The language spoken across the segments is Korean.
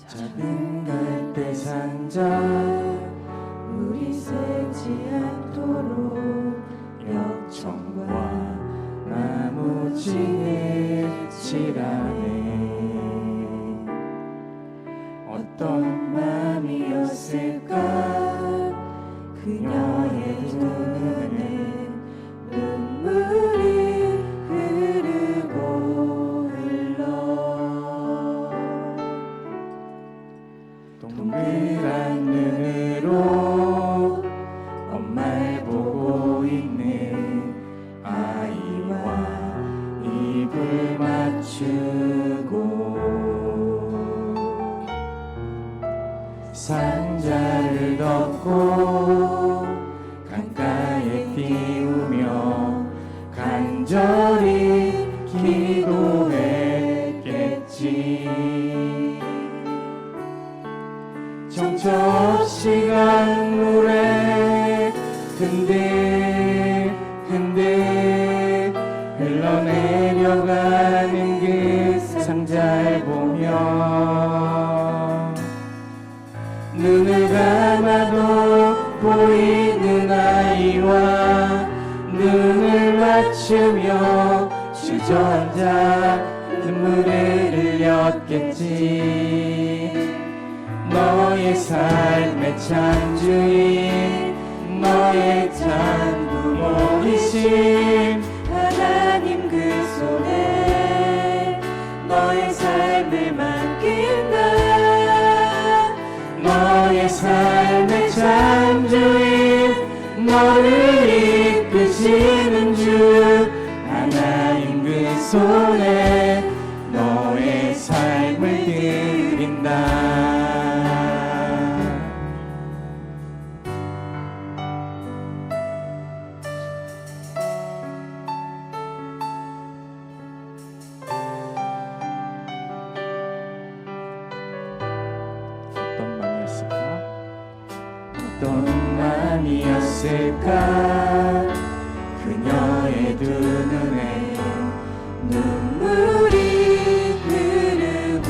작은 갈대 상자 물이 새지 않도록 엽청과 나무지에 칠하네. 어떤 마음이었을까 그녀의 두 눈에 눈물이 흐르고 흘러. 동그란 눈으로 엄마를 보고 있는 아이와 입을 맞추고 상자를 덮고 강가에 띄우며 간절히 기도했겠지. 정처 없이 강물에 흔들흔들 흘러내려가는 그 상자를 보며 눈을 감아도 보이는 아이와 눈을 맞추며 주저앉아 눈물을 흘렸겠지. 너의 삶의 참 주인 너의 참 부모이신 하나님 그 손에 너의 삶을 맡긴다. 너의 삶의 참 주인 너를 이끄시는 주 하나님 그 손에 너의 삶을 드린다. 어떤 마음이었을까 그녀의 두 눈에 눈물이 흐르고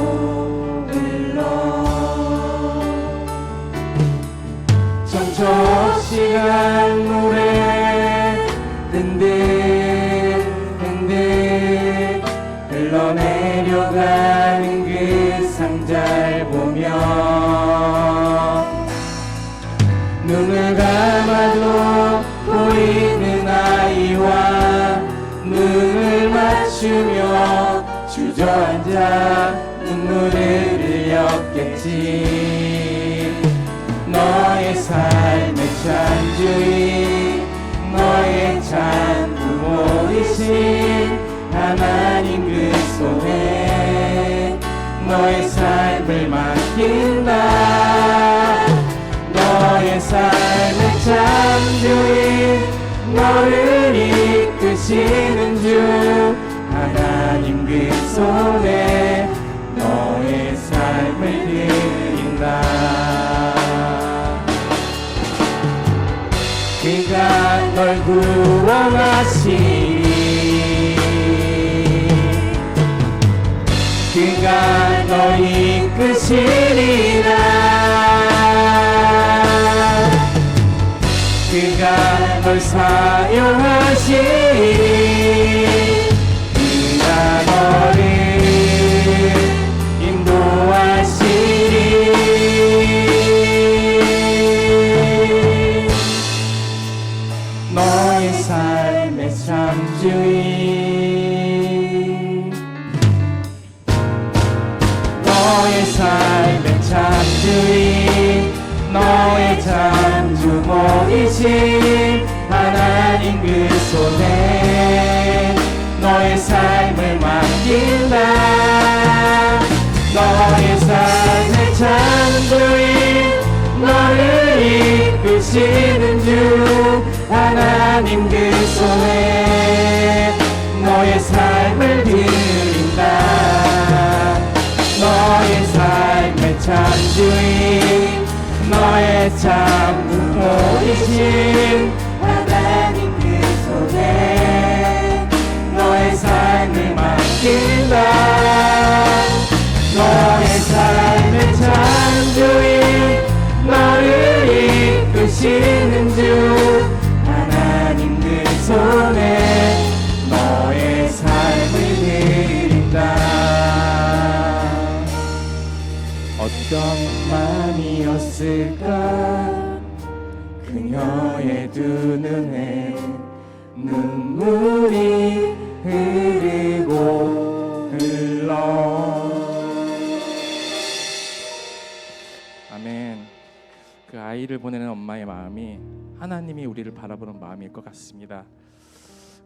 흘러. 정처 없이 강물에 흔들흔들 흘러내려가는 그 상자를 보며 눈을 감아도 보이는 아이와 눈을 맞추며 주저앉아 눈물을 흘렸겠지. 너의 삶의 참 주인 너의 참 부모이신 하나님 그 손에 너의 삶을 맡긴다. 너의 삶의 참 주인 너를 이끄시는 주 하나님 그 손에 너의 삶을 드린다. 그가 널 구원하시리 그가 널 이끄시리라. 그가 널 사용하시리 그가 너를 인도하시리. 너의 삶의 참 주인 너의 삶의 참 주인 너의 참 주모이신 하나님 그 손에 너의 삶을 맡긴다. 너의 삶의 참 주인 너를 이끄시는 주 하나님 그 손에 너의 삶을 드린다. 너의 삶의 참 주인 너의 참 부모이신 하나님 그 손에 너의 삶을 맡긴다. 너의 삶의 참 되시는 주 하나님 그 손에 너의 삶을 드린다. 어떤 마음이었을까 그녀의 두 눈에 눈물이 흐르고 흘러. 아멘. 그 아이를 보내는 엄마의 마음이 하나님이 우리를 바라보는 마음일 것 같습니다.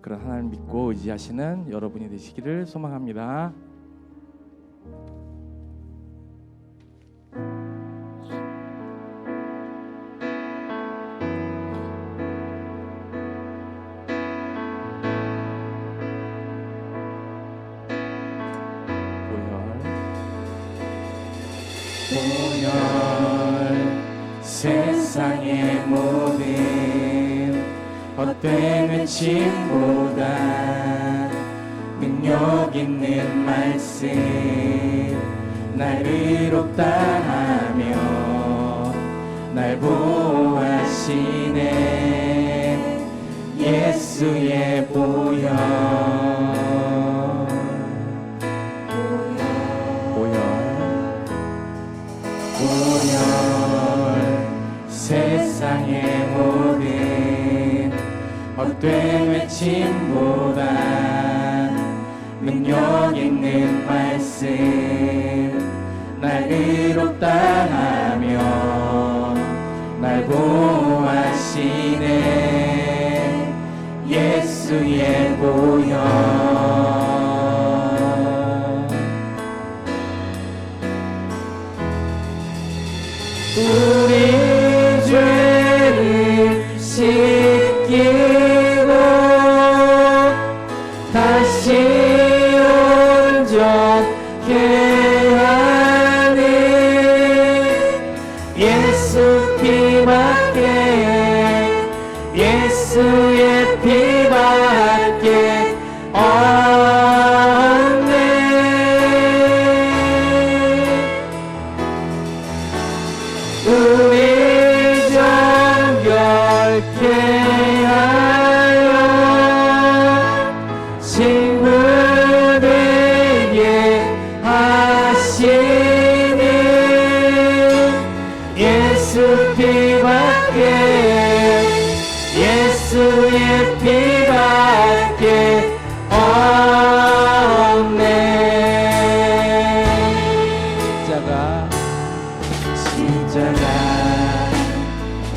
그런 하나님을 믿고 의지하시는 여러분이 되시기를 소망합니다. 보혈 세상의 모든 헛된 외침보다 능력 있는 말씀 날 의롭다 하며 날 보호하시네 예수의 보혈. 세상의 모든 헛된 외침보다 능력 있는 말씀 날 의롭다 하며 날 보호하시네 예수의 보혈. 우리 죄를 씻기고 다시 온전케 하는 예수 피밖에 예수의 피밖에 없네. 우리 정결케 하여 친구되게 하시는 예수 피밖에 예수의 피밖에 없네. 십자가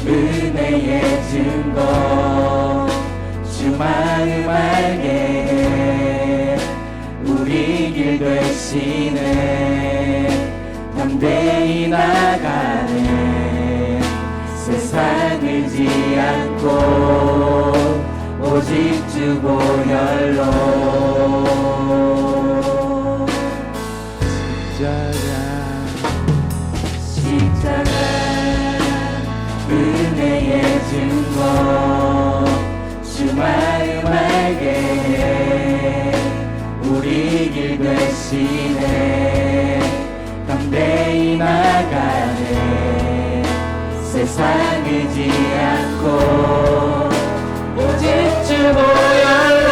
은혜의 증거 주 마음 알게 해 우리 길 되시네 담대히 나가네 세상을 지 않고 오직 주 보혈로. 십자가 은혜의 증거 주 마음 알게 해 우리 길 되시네 담대히 나가네 세상을 지 않고 오직 주 보혈로.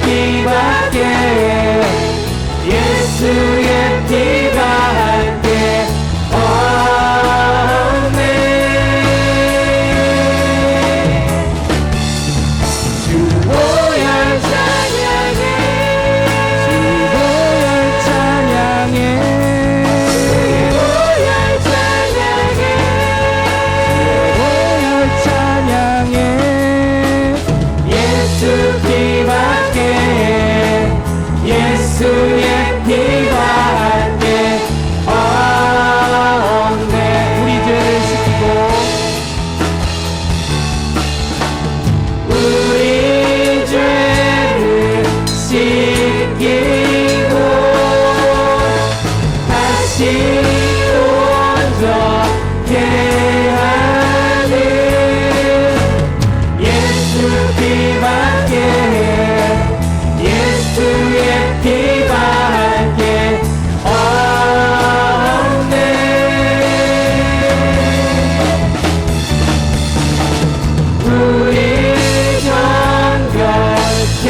피밖에 예수의 피밖에 없네. 주 보혈 찬양해 주 보혈 찬양해 주의 보혈 찬양해 주의 보혈 찬양해 예수 피밖에 예수의 피밖에 없네. 우리 죄를 씻기고 우리 죄를 씻기고 다시 온전케 하는 예수 피밖에 예수의 피밖에 없네. 우리 정결케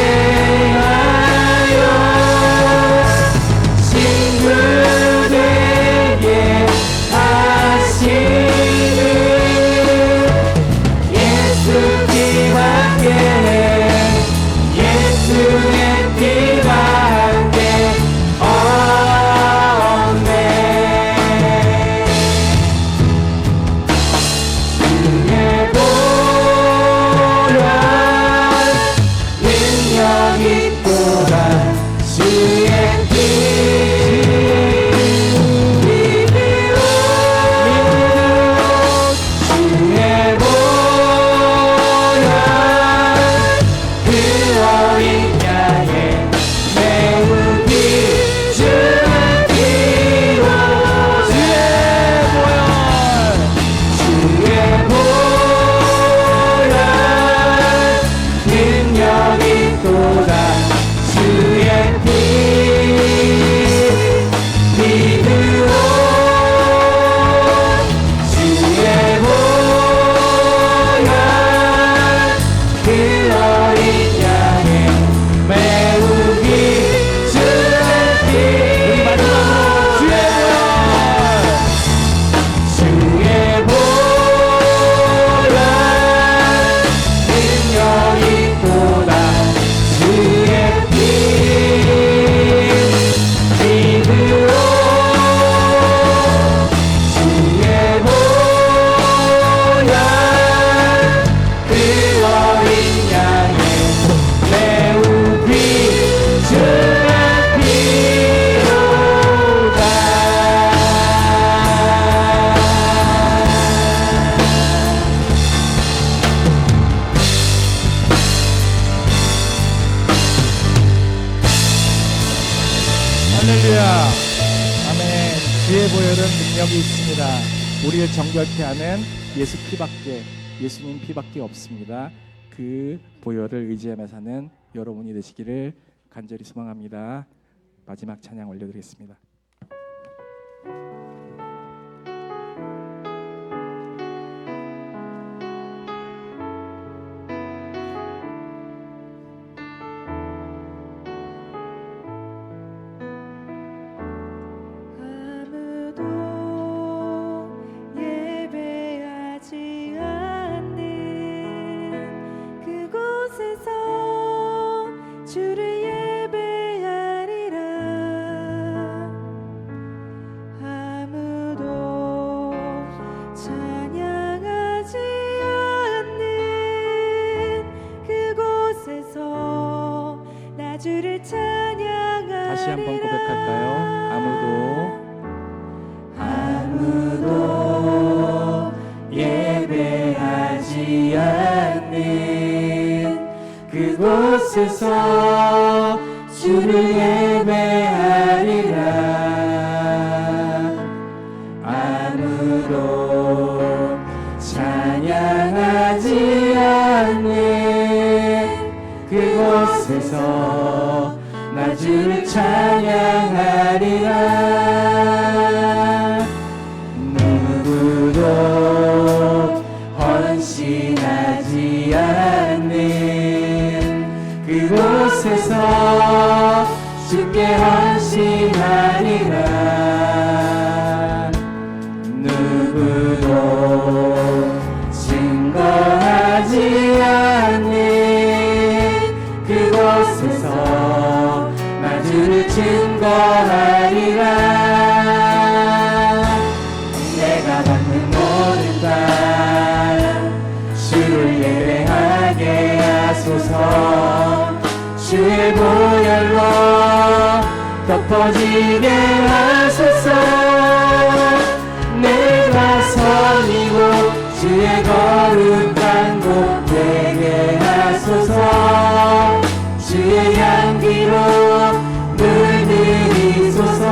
하여 친구되게 하시는 예수 피밖에 예수의 피밖에 없네. 주의 보혈 능력이 또다 주의 피 믿으오 주의 보혈 그 어린 양의 매우 귀중한 피로 주의 보혈 능력이 또다 주의 피 믿으오 주의 보혈 그 어린 양의 매우 귀중한 피 우리 마지막으로 주의 보혈 능력이 또다 주의 피 믿으오 주의 보혈 그 어린 양의 매우 귀중한 피로다. 할렐루야. 아멘. 주의 보혈은 능력이 있습니다. 우리를 정결케 하는 예수 피밖에 예수님 피밖에 없습니다. 그 보혈을 의지하며 사는 여러분이 되시기를 간절히 소망합니다. 마지막 찬양 올려드리겠습니다. 다시 한번 고백할까요? 아무도 예배하지 않는 그곳에서 주를 예배하리라. 아무도 찬양하지 않는 그곳에서 나 주를 찬양하리라. 누구도 헌신하지 않는 그곳에 주께 헌신하리라. 누구도 증거하지 않는 그곳에서 나 주를 증거하리라. 내가 받는 모든 땅 주를 예배하게 하소서. 주의 보혈로 덮어지게 하소서. 내가 선이고 주의 거룩한 곳 되게 하소서. 주의 향기로 물들이소서.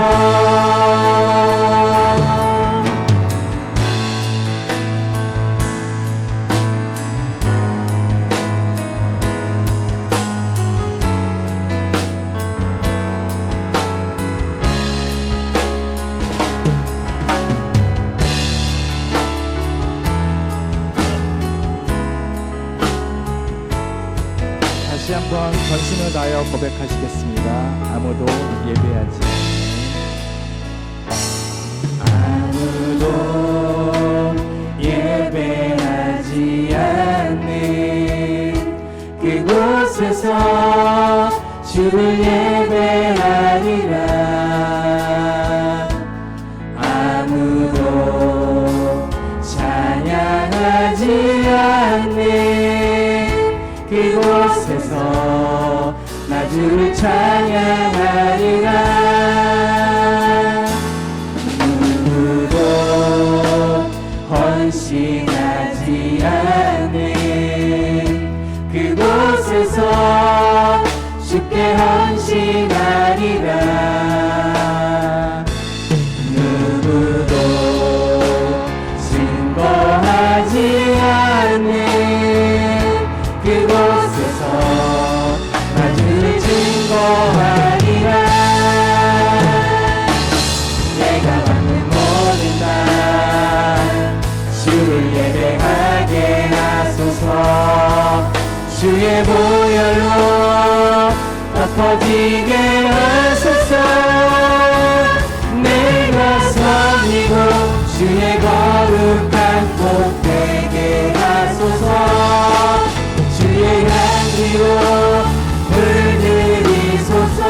다시 한번 전심을 다하여 고백하시겠습니다. 아무도 예배하지 아무도 예배하지 않는 그곳에서 주를 예배하리라. 아무도 찬양하지 않는 그곳에서 나 주를 찬양하리라. 누구도 헌신하지 않는 그곳에서 주께 헌신하리라. 누구도 증거하지 않는 그곳에서 나 주를 증거하리라. 내가 받는 모든 날 주를 예배하게 하소서. 주의 보혈로 덮어지게 하소서. 내가 선이고 주의 거룩한 곳 되게 하소서. 주의 향기로 물들이소서.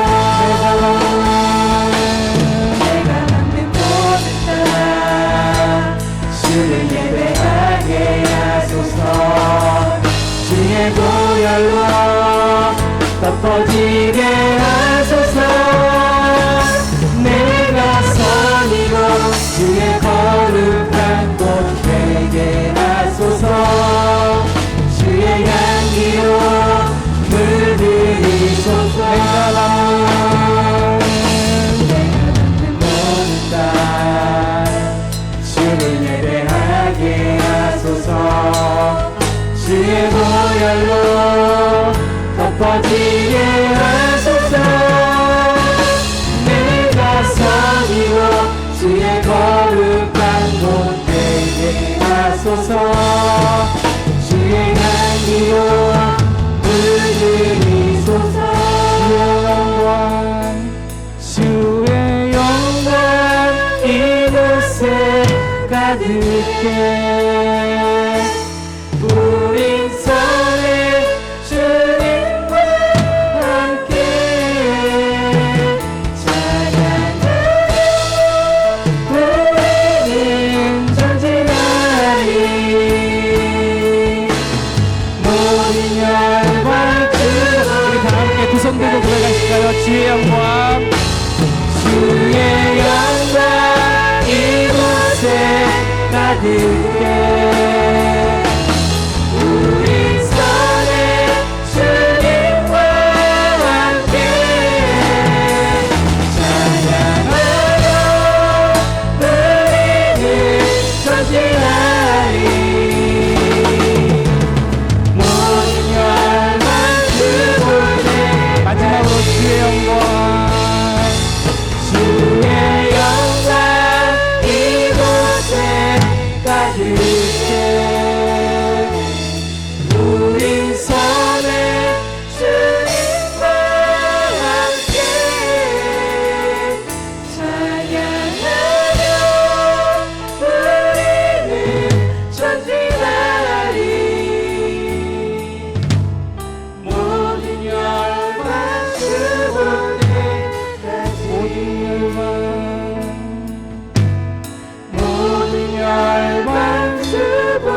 내가 받는 모든 땅 주를 예배하게 하소서. 주의 보혈로 덮어지게 하소서. 내가 선이고 주의 거룩한 곳 되게 하소서. 주의 향기로 물들이소서. 내가 받는 모든 땅 주를 예배하게 하소서. 주의 보혈로 덮어지게 하소서. 내가 선이고 주의 거룩한 곳 되게 하소서. 주의 향기로 물들이소서. 주의 영광 이곳에 가득해. 우린 선의 주님과 함께 찬양하며 우리는 전진하리. 모든 열과 우리 다 함께 두 손 들고 고백하실까요? 주의 영광 주의 영광 이곳에 가득해. 우리 선의 주님과 함께 찬양하며 우리는 전진하리. 모든 열망 그곳에 마지막으로 주의 영광 주의 영광 이곳에 가득해. 모든 열방 주볼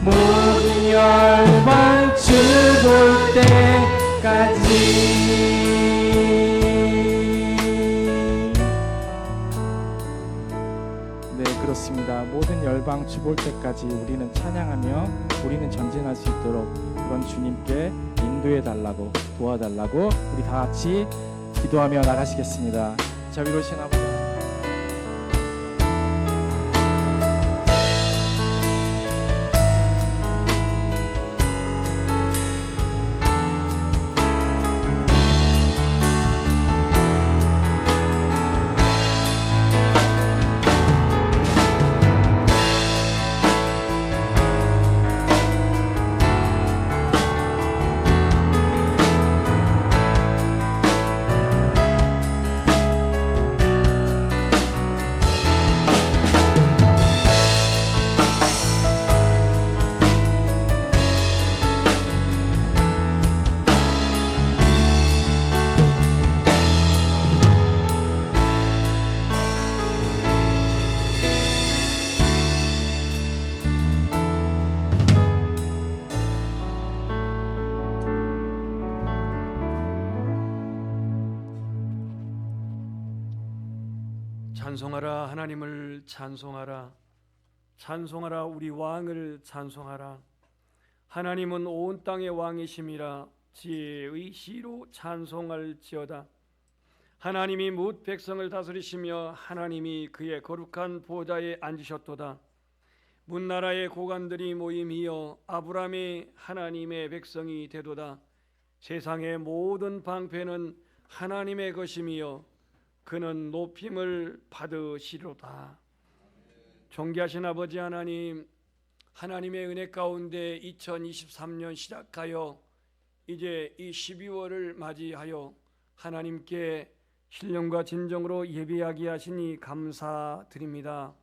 모든 열방 주볼 때까지. 네, 그렇습니다. 모든 열방 주볼 때까지 우리는 찬양하며 우리는 전진할 수 있도록 그런 주님께 인도해 달라고, 도와달라고 우리 다 같이 기도하며 나가시겠습니다. 자, 위로신 아버지, 찬송하라. 하나님을 찬송하라. 찬송하라. 우리 왕을 찬송하라. 하나님은 온 땅의 왕이심이라. 지혜의 시로 찬송할지어다. 하나님이 뭇 백성을 다스리시며 하나님이 그의 거룩한 보좌에 앉으셨도다. 문나라의 고관들이 모임이여 아브라함의 하나님의 백성이 되도다. 세상의 모든 방패는 하나님의 것임이여 그는 높임을 받으시로다. 존귀하신 아버지 하나님, 하나님의 은혜 가운데 2023년 시작하여 이제 이 12월을 맞이하여 하나님께 신령과 진정으로 예배하게 하시니 감사드립니다.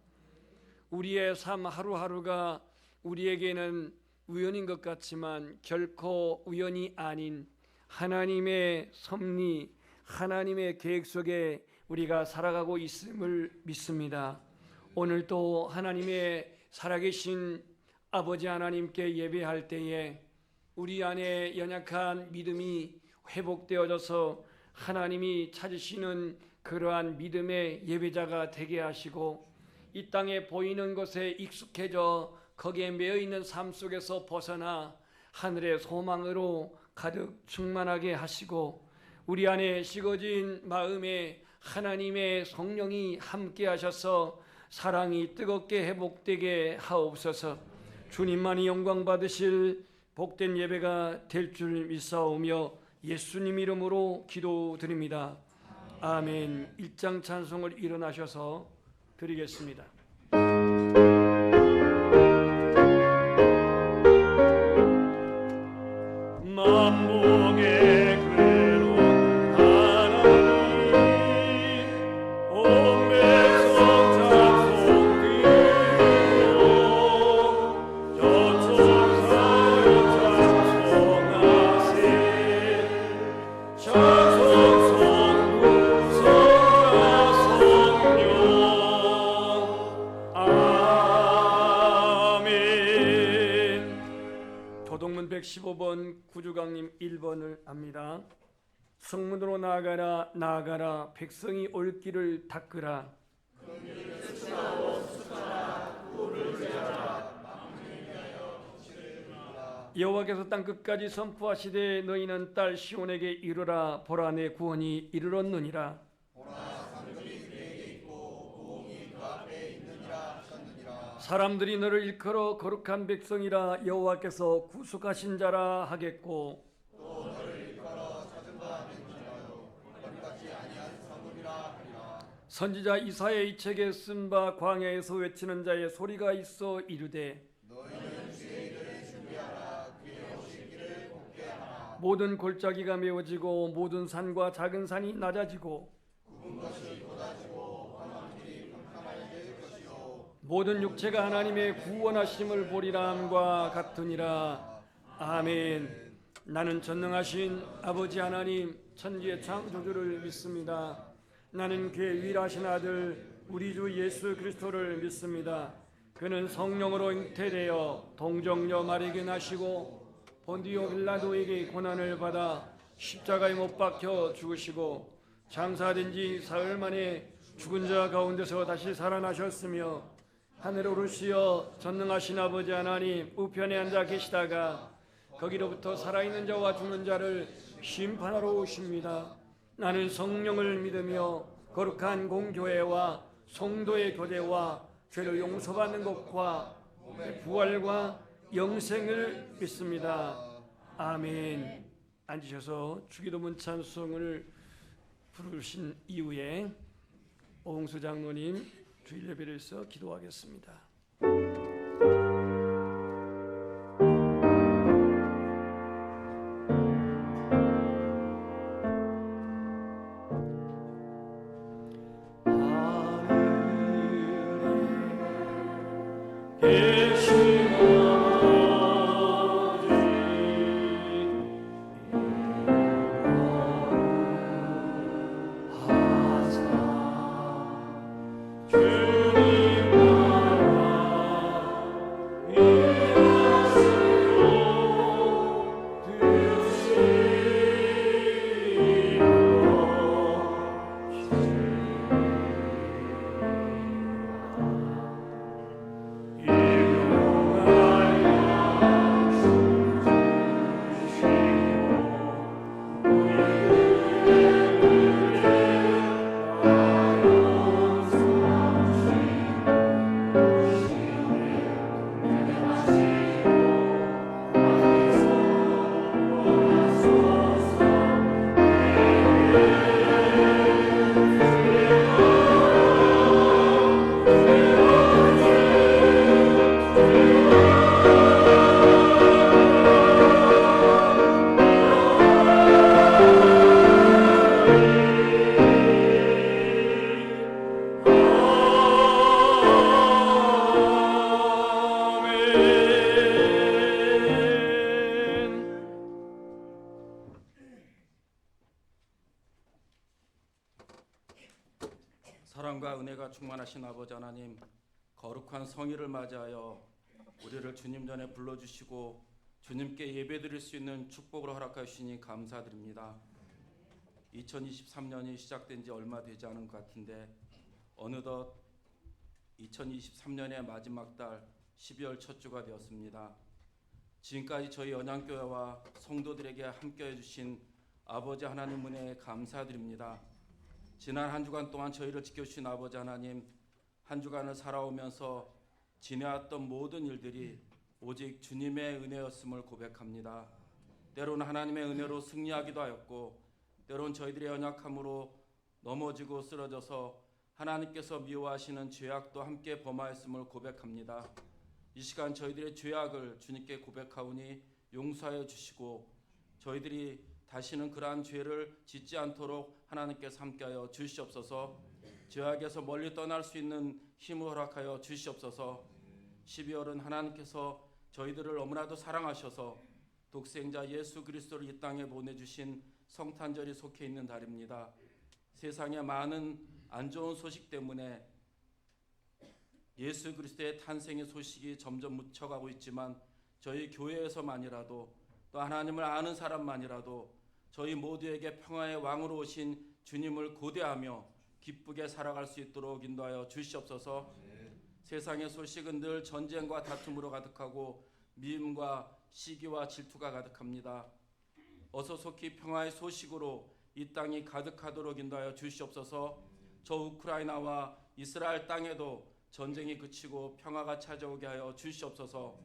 우리의 삶 하루하루가 우리에게는 우연인 것 같지만 결코 우연이 아닌 하나님의 섭리, 하나님의 계획 속에 우리가 살아가고 있음을 믿습니다. 오늘도 하나님의 살아계신 아버지 하나님께 예배할 때에 우리 안에 연약한 믿음이 회복되어져서 하나님이 찾으시는 그러한 믿음의 예배자가 되게 하시고 이 땅에 보이는 것에 익숙해져 거기에 매여있는 삶 속에서 벗어나 하늘의 소망으로 가득 충만하게 하시고 우리 안에 식어진 마음에 하나님의 성령이 함께 하셔서 사랑이 뜨겁게 회복되게 하옵소서. 주님만이 영광 받으실 복된 예배가 될 줄 믿사오며 예수님 이름으로 기도드립니다. 아멘. 1장 찬송을 일어나셔서 드리겠습니다. 만복의 괴로운 하나님 온 백성 찬송드리며 전천사를 찬송하세. 찬송성부 성하 성령 아멘. 교동문 115번 구주강림 1번을 합니다. 성문으로 나아가라 나아가라 백성이 올 길을 닦으라. 여호와께서 땅 끝까지 선포하시되 너희는 딸 시온에게 이르라. 보라 내 구원이 이르렀느니라. 사람들이 너를 일컬어 거룩한 백성이라 여호와께서 구속하신 자라 하겠고 또 너를 일컬어 찾은 바 맹지하여 거리같이 아니한 성읍이라 하리라. 선지자 이사야의 이 책에 쓴 바 광야에서 외치는 자의 소리가 있어 이르되 너희는 주의 일을 준비하라. 그의 오실 길을 곱게 하라. 모든 골짜기가 메워지고 모든 산과 작은 산이 낮아지고 굽은 것이 쏟아지고 모든 육체가 하나님의 구원하심을 보리라 함과 같으니라. 아멘. 나는 전능하신 아버지 하나님 천지의 창조주를 믿습니다. 나는 그의 유일하신 아들 우리 주 예수 그리스도를 믿습니다. 그는 성령으로 잉태되어 동정녀 마리아에게 나시고 본디오 빌라도에게 고난을 받아 십자가에 못 박혀 죽으시고 장사된 지 사흘 만에 죽은 자 가운데서 다시 살아나셨으며 하늘에 오르시어 전능하신 아버지 하나님 우편에 앉아 계시다가 거기로부터 살아있는 자와 죽는 자를 심판하러 오십니다. 나는 성령을 믿으며 거룩한 공교회와 성도의 교제와 죄를 용서받는 것과 부활과 영생을 믿습니다. 아멘. 앉으셔서 주기도문 찬송을 부르신 이후에 오홍수 장로님 주일 예배를 해서 기도하겠습니다. 사랑과 은혜가 충만하신 아버지 하나님, 거룩한 성일을 맞이하여 우리를 주님 전에 불러주시고 주님께 예배드릴 수 있는 축복을 허락하여 주시니 감사드립니다. 2023년이 시작된 지 얼마 되지 않은 것 같은데 어느덧 2023년의 마지막 달 12월 첫 주가 되었습니다. 지금까지 저희 연양교회와 성도들에게 함께해 주신 아버지 하나님 은혜에 감사드립니다. 지난 한 주간 동안 저희를 지켜주신 아버지 하나님, 한 주간을 살아오면서 지내왔던 모든 일들이 오직 주님의 은혜였음을 고백합니다. 때로는 하나님의 은혜로 승리하기도 하였고 때로는 저희들의 연약함으로 넘어지고 쓰러져서 하나님께서 미워하시는 죄악도 함께 범하였음을 고백합니다. 이 시간 저희들의 죄악을 주님께 고백하오니 용서하여 주시고 저희들이 다시는 그러한 죄를 짓지 않도록 하나님께서 함께하여 주시옵소서. 죄악에서 멀리 떠날 수 있는 힘을 허락하여 주시옵소서. 12월은 하나님께서 저희들을 너무나도 사랑하셔서 독생자 예수 그리스도를 이 땅에 보내주신 성탄절이 속해 있는 달입니다. 세상에 많은 안 좋은 소식 때문에 예수 그리스도의 탄생의 소식이 점점 묻혀가고 있지만 저희 교회에서만이라도 또 하나님을 아는 사람만이라도 저희 모두에게 평화의 왕으로 오신 주님을 고대하며 기쁘게 살아갈 수 있도록 인도하여 주시옵소서. 세상의 소식은 늘 전쟁과 다툼으로 가득하고 미움과 시기와 질투가 가득합니다. 어서 속히 평화의 소식으로 이 땅이 가득하도록 인도하여 주시옵소서. 저 우크라이나와 이스라엘 땅에도 전쟁이 그치고 평화가 찾아오게 하여 주시옵소서.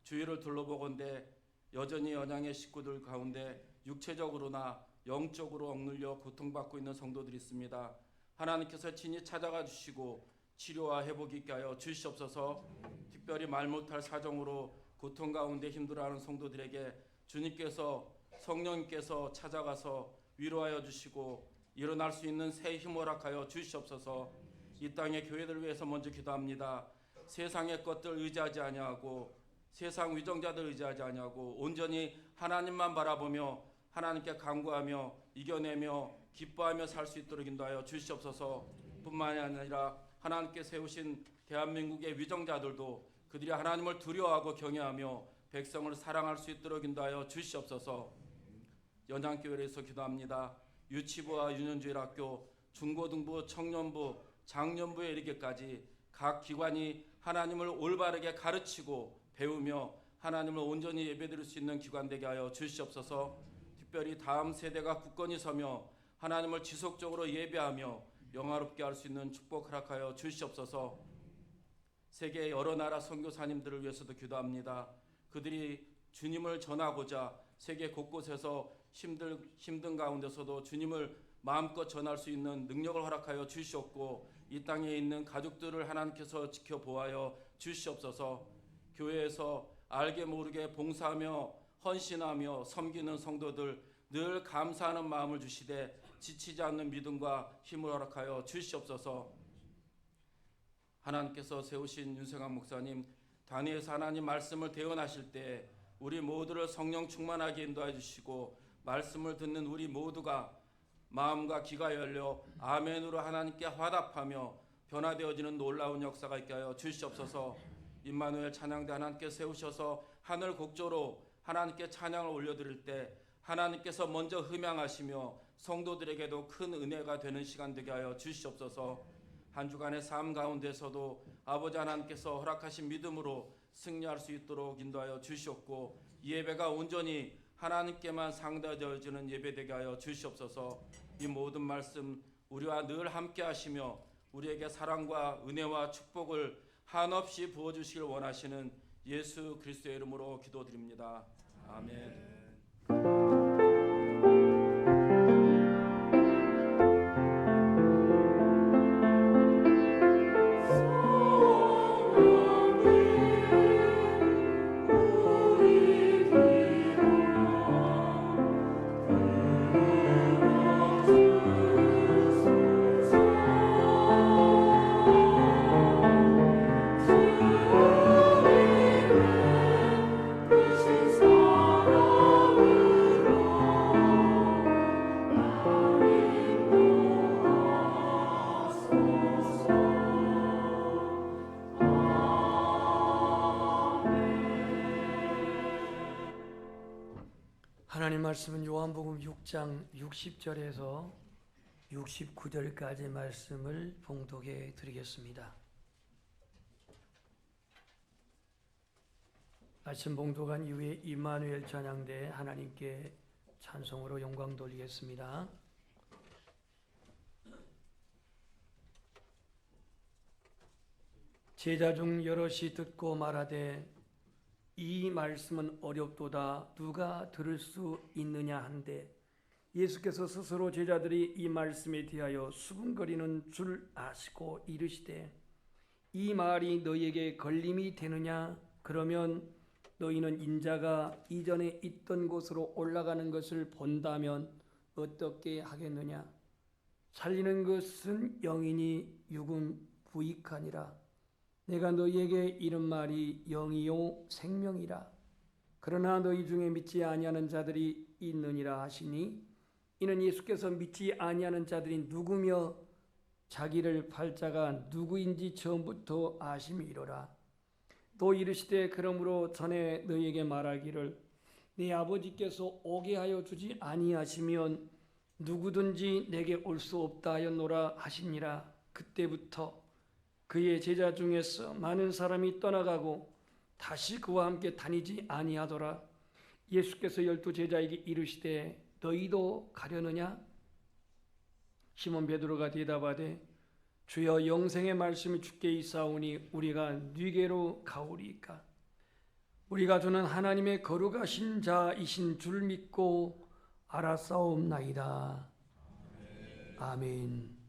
주위를 둘러보건대 여전히 연양의 식구들 가운데 육체적으로나 영적으로 억눌려 고통받고 있는 성도들이 있습니다. 하나님께서 친히 찾아가 주시고 치료와 회복이 있게 하여 주시옵소서. 특별히 말 못할 사정으로 고통 가운데 힘들어하는 성도들에게 주님께서 성령님께서 찾아가서 위로하여 주시고 일어날 수 있는 새 힘 허락하여 주시옵소서. 이 땅의 교회들 위해서 먼저 기도합니다. 세상의 것들 의지하지 아니하고 세상 위정자들 의지하지 아니하고 온전히 하나님만 바라보며 하나님께 간구하며 이겨내며 기뻐하며 살 수 있도록 인도하여 주시옵소서. 뿐만이 아니라 하나님께 세우신 대한민국의 위정자들도 그들이 하나님을 두려워하고 경외하며 백성을 사랑할 수 있도록 인도하여 주시옵소서. 연양교회에서 기도합니다. 유치부와 유년주일학교, 중고등부, 청년부, 장년부에 이르기까지 각 기관이 하나님을 올바르게 가르치고 배우며 하나님을 온전히 예배드릴 수 있는 기관 되게 하여 주시옵소서. 특별히 다음 세대가 굳건히 서며 하나님을 지속적으로 예배하며 영화롭게 할 수 있는 축복 허락하여 주시옵소서. 세계 여러 나라 선교사님들을 위해서도 기도합니다. 그들이 주님을 전하고자 세계 곳곳에서 힘든 가운데서도 주님을 마음껏 전할 수 있는 능력을 허락하여 주시옵고 이 땅에 있는 가족들을 하나님께서 지켜보아여 주시옵소서. 교회에서 알게 모르게 봉사하며 헌신하며 섬기는 성도들 늘 감사하는 마음을 주시되 지치지 않는 믿음과 힘을 허락하여 주시옵소서. 하나님께서 세우신 윤생환 목사님 단위에서 하나님 말씀을 대언하실 때 우리 모두를 성령 충만하게 인도해 주시고 말씀을 듣는 우리 모두가 마음과 귀가 열려 아멘으로 하나님께 화답하며 변화되어지는 놀라운 역사가 있게 하여 주시옵소서. 임마누엘 찬양대 하나님께 세우셔서 하늘 곡조로 하나님께 찬양을 올려드릴 때 하나님께서 먼저 흠양하시며 성도들에게도 큰 은혜가 되는 시간 되게 하여 주시옵소서. 한 주간의 삶 가운데서도 아버지 하나님께서 허락하신 믿음으로 승리할 수 있도록 인도하여 주시옵고 이 예배가 온전히 하나님께만 상달되어지는 예배 되게 하여 주시옵소서. 이 모든 말씀 우리와 늘 함께 하시며 우리에게 사랑과 은혜와 축복을 한없이 부어주시길 원하시는 예수 그리스도의 이름으로 기도드립니다. 아멘. 하나님 말씀은 요한복음 6장 60절에서 69절까지 말씀을 봉독해 드리겠습니다. 말씀 봉독한 이후에 임마누엘 찬양대 하나님께 찬송으로 영광 돌리겠습니다. 제자 중 여럿이 듣고 말하되 이 말씀은 어렵도다 누가 들을 수 있느냐 한데 예수께서 스스로 제자들이 이 말씀에 대하여 수군거리는 줄 아시고 이르시되 이 말이 너희에게 걸림이 되느냐 그러면 너희는 인자가 이전에 있던 곳으로 올라가는 것을 본다면 어떻게 하겠느냐 살리는 것은 영이니 육은 부익하니라 내가 너희에게 이른 말이 영이요 생명이라 그러나 너희 중에 믿지 아니하는 자들이 있느니라 하시니 이는 예수께서 믿지 아니하는 자들이 누구며 자기를 팔자가 누구인지 처음부터 아심이로라 또 이르시되 그러므로 전에 너희에게 말하기를 네 아버지께서 오게 하여 주지 아니하시면 누구든지 내게 올 수 없다 하였노라 하시니라 그때부터 그의 제자 중에서 많은 사람이 떠나가고 다시 그와 함께 다니지 아니하더라. 예수께서 12 제자에게 이르시되 너희도 가려느냐? 시몬 베드로가 대답하되 주여 영생의 말씀이 주께 있사오니 우리가 네게로 가오리이까? 우리가 주는 하나님의 거룩하신 자이신 줄 믿고 알았사옵나이다. 아멘.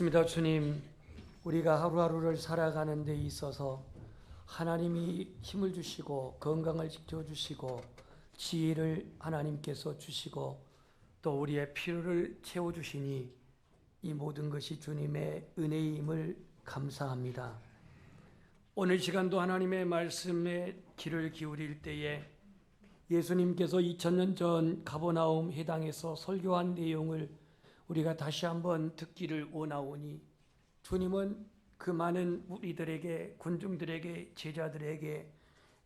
기도하겠습니다. 주님, 우리가 하루하루를 살아가는 데 있어서 하나님이 힘을 주시고 건강을 지켜주시고 지혜를 하나님께서 주시고 또 우리의 필요를 채워주시니 이 모든 것이 주님의 은혜임을 감사합니다. 오늘 시간도 하나님의 말씀에 귀를 기울일 때에 예수님께서 2000년 전 가버나움 회당에서 설교한 내용을 우리가 다시 한번 듣기를 원하오니 주님은 그 많은 우리들에게, 군중들에게, 제자들에게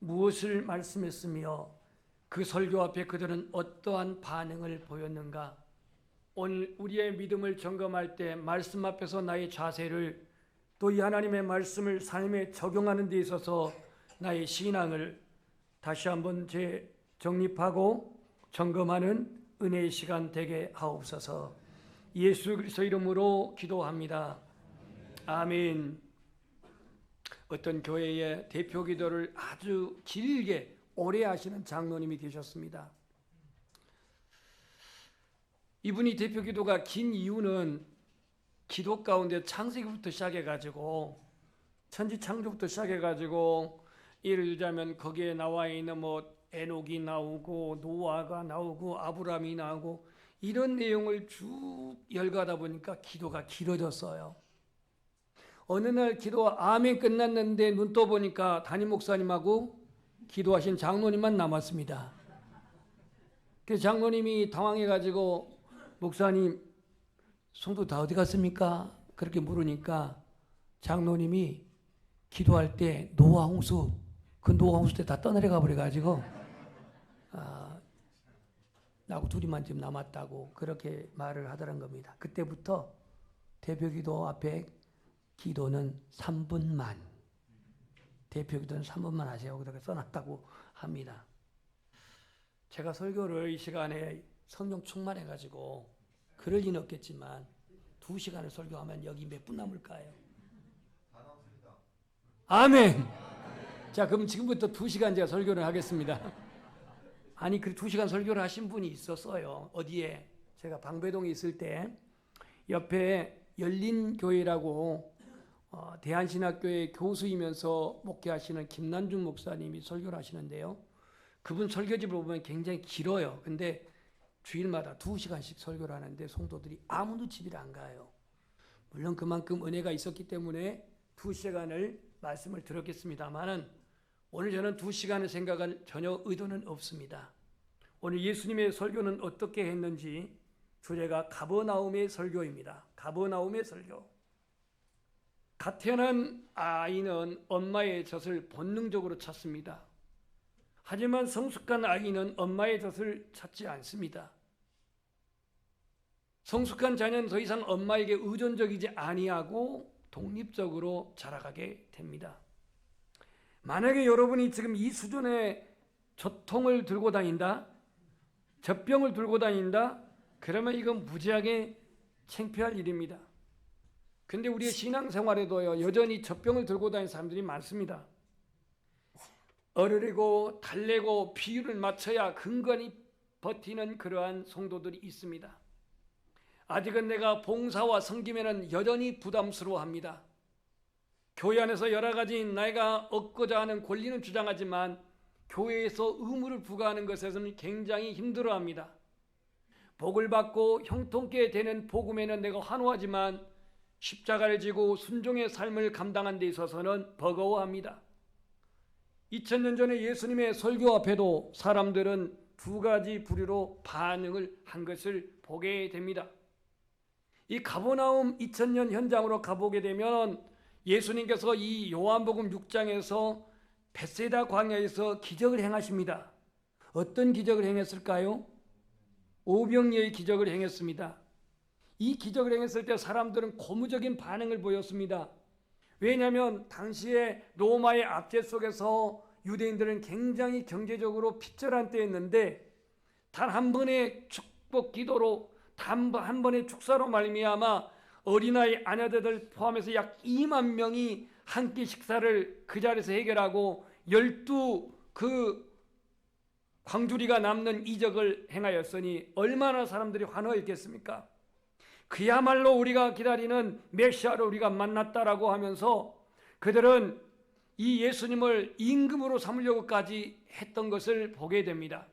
무엇을 말씀했으며 그 설교 앞에 그들은 어떠한 반응을 보였는가? 오늘 우리의 믿음을 점검할 때 말씀 앞에서 나의 자세를 또 이 하나님의 말씀을 삶에 적용하는 데 있어서 나의 신앙을 다시 한번 재정립하고 점검하는 은혜의 시간 되게 하옵소서. 예수 그리스도 이름으로 기도합니다. 아멘. 어떤 교회의 대표 기도를 아주 길게 오래 하시는 장로님이 계셨습니다. 이분이 대표 기도가 긴 이유는 기도 가운데 창세기부터 시작해가지고 천지창조부터 시작해가지고 예를 들자면 거기에 나와 있는 뭐 에녹이 나오고 노아가 나오고 아브라함이 나오고 이런 내용을 쭉 열거하다 보니까 기도가 길어졌어요. 어느 날 기도 아멘 끝났는데 눈 떠보니까 담임 목사님하고 기도하신 장로님만 남았습니다. 그래서 장로님이 당황해가지고 목사님 성도 다 어디 갔습니까? 그렇게 물으니까 장로님이 기도할 때 노아 홍수 그 노아 홍수 때 다 떠내려가 버려가지고 나하고 둘이만 지금 남았다고 그렇게 말을 하더란 겁니다. 그때부터 대표기도 앞에 기도는 3분만 대표기도는 3분만 하세요. 그렇게 써놨다고 합니다. 제가 설교를 이 시간에 성령 충만해가지고 그럴 리는 없겠지만 2시간을 설교하면 여기 몇 분 남을까요? 아멘. 자, 그럼 지금부터 2시간 제가 설교를 하겠습니다. 아니 그 2시간 설교를 하신 분이 있었어요. 어디에? 제가 방배동에 있을 때 옆에 열린교회라고 대한신학교의 교수이면서 목회하시는 김난중 목사님이 설교를 하시는데요. 그분 설교집을 보면 굉장히 길어요. 근데 주일마다 2시간씩 설교를 하는데 성도들이 아무도 집에 안 가요. 물론 그만큼 은혜가 있었기 때문에 2시간을 말씀을 들었겠습니다만은 오늘 저는 2시간을 생각할 전혀 의도는 없습니다. 오늘 예수님의 설교는 어떻게 했는지 주제가 가버나움의 설교입니다. 가버나움의 설교. 갓 태어난 아이는 엄마의 젖을 본능적으로 찾습니다. 하지만 성숙한 아이는 엄마의 젖을 찾지 않습니다. 성숙한 자녀는 더 이상 엄마에게 의존적이지 아니하고 독립적으로 자라가게 됩니다. 만약에 여러분이 지금 이 수준의 젖통을 들고 다닌다, 젖병을 들고 다닌다, 그러면 이건 무지하게 창피할 일입니다. 근데 우리의 신앙생활에도요, 여전히 젖병을 들고 다니는 사람들이 많습니다. 어르리고 달래고 비율을 맞춰야 근근히 버티는 그러한 성도들이 있습니다. 아직은 내가 봉사와 섬김에는 여전히 부담스러워합니다. 교회 안에서 여러 가지 내가 얻고자 하는 권리는 주장하지만 교회에서 의무를 부과하는 것에서는 굉장히 힘들어합니다. 복을 받고 형통케 되는 복음에는 내가 환호하지만 십자가를 지고 순종의 삶을 감당한 데 있어서는 버거워합니다. 2000년 전에 예수님의 설교 앞에도 사람들은 2가지 부류로 반응을 한 것을 보게 됩니다. 이 가버나움 2000년 현장으로 가보게 되면 예수님께서 이 요한복음 6장에서 벳세다 광야에서 기적을 행하십니다. 어떤 기적을 행했을까요? 오병이어의 기적을 행했습니다. 이 기적을 행했을 때 사람들은 고무적인 반응을 보였습니다. 왜냐하면 당시에 로마의 압제 속에서 유대인들은 굉장히 경제적으로 핍절한 때였는데 단 한 번의 축복 기도로 한 번의 축사로 말미암아 어린아이 아내들 포함해서 약 2만 명이 한 끼 식사를 그 자리에서 해결하고 12 광주리가 남는 이적을 행하였으니 얼마나 사람들이 환호했겠습니까? 그야말로 우리가 기다리는 메시아를 우리가 만났다라고 하면서 그들은 이 예수님을 임금으로 삼으려고까지 했던 것을 보게 됩니다.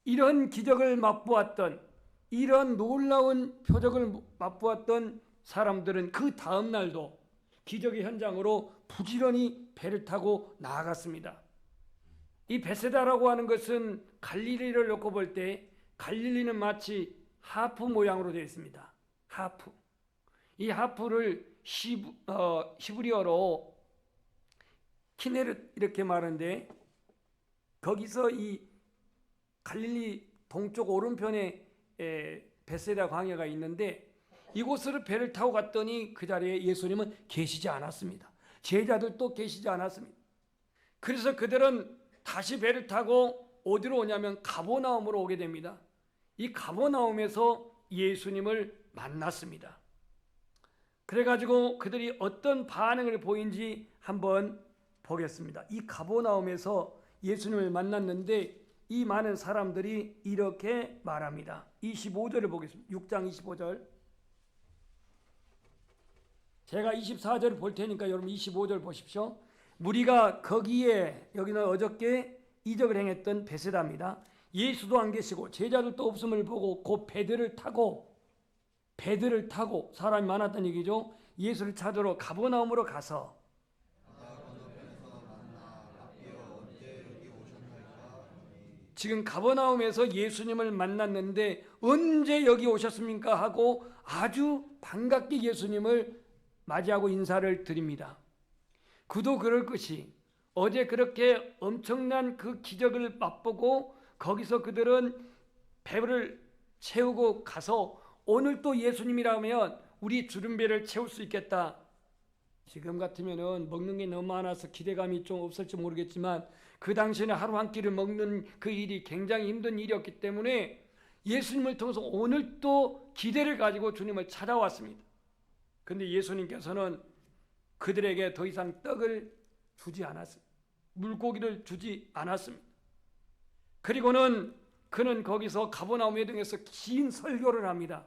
이런 기적을 맛보았던, 이런 놀라운 표적을 맛보았던 사람들은 그 다음 날도 기적의 현장으로 부지런히 배를 타고 나아갔습니다. 이 베세다라고 하는 것은 갈릴리를 놓고 볼 때 갈릴리는 마치 하프 모양으로 되어 있습니다. 하프. 이 하프를 히브리어로 키네르 이렇게 말하는데, 거기서 이 갈릴리 동쪽 오른편에 베세다 광야가 있는데 이곳으로 배를 타고 갔더니 그 자리에 예수님은 계시지 않았습니다. 제자들도 계시지 않았습니다. 그래서 그들은 다시 배를 타고 어디로 오냐면 가버나움으로 오게 됩니다. 이 가버나움에서 예수님을 만났습니다. 그래가지고 그들이 어떤 반응을 보인지 한번 보겠습니다. 이 가버나움에서 예수님을 만났는데 이 많은 사람들이 이렇게 말합니다. 25절을 보겠습니다. 6장 25절. 제가 24절을 볼 테니까 여러분 25절 보십시오. 무리가 거기에, 여기는 어저께 이적을 행했던 베세다입니다. 예수도 안 계시고 제자들도 없음을 보고 곧 배들을 타고 사람이 많았던 얘기죠. 예수를 찾으러 가버나움으로 가서 지금 가버나움에서 예수님을 만났는데 언제 여기 오셨습니까? 하고 아주 반갑게 예수님을 맞이하고 인사를 드립니다. 그도 그럴 것이 어제 그렇게 엄청난 그 기적을 맛보고 거기서 그들은 배를 채우고 가서 오늘 또 예수님이라면 우리 주름배를 채울 수 있겠다. 지금 같으면은 먹는 게 너무 많아서 기대감이 좀 없을지 모르겠지만 그 당시에는 하루 한 끼를 먹는 그 일이 굉장히 힘든 일이었기 때문에 예수님을 통해서 오늘 또 기대를 가지고 주님을 찾아왔습니다. 그런데 예수님께서는 그들에게 더 이상 떡을 주지 않았습니다. 물고기를 주지 않았습니다. 그리고는 그는 거기서 가버나움에 등에서 긴 설교를 합니다.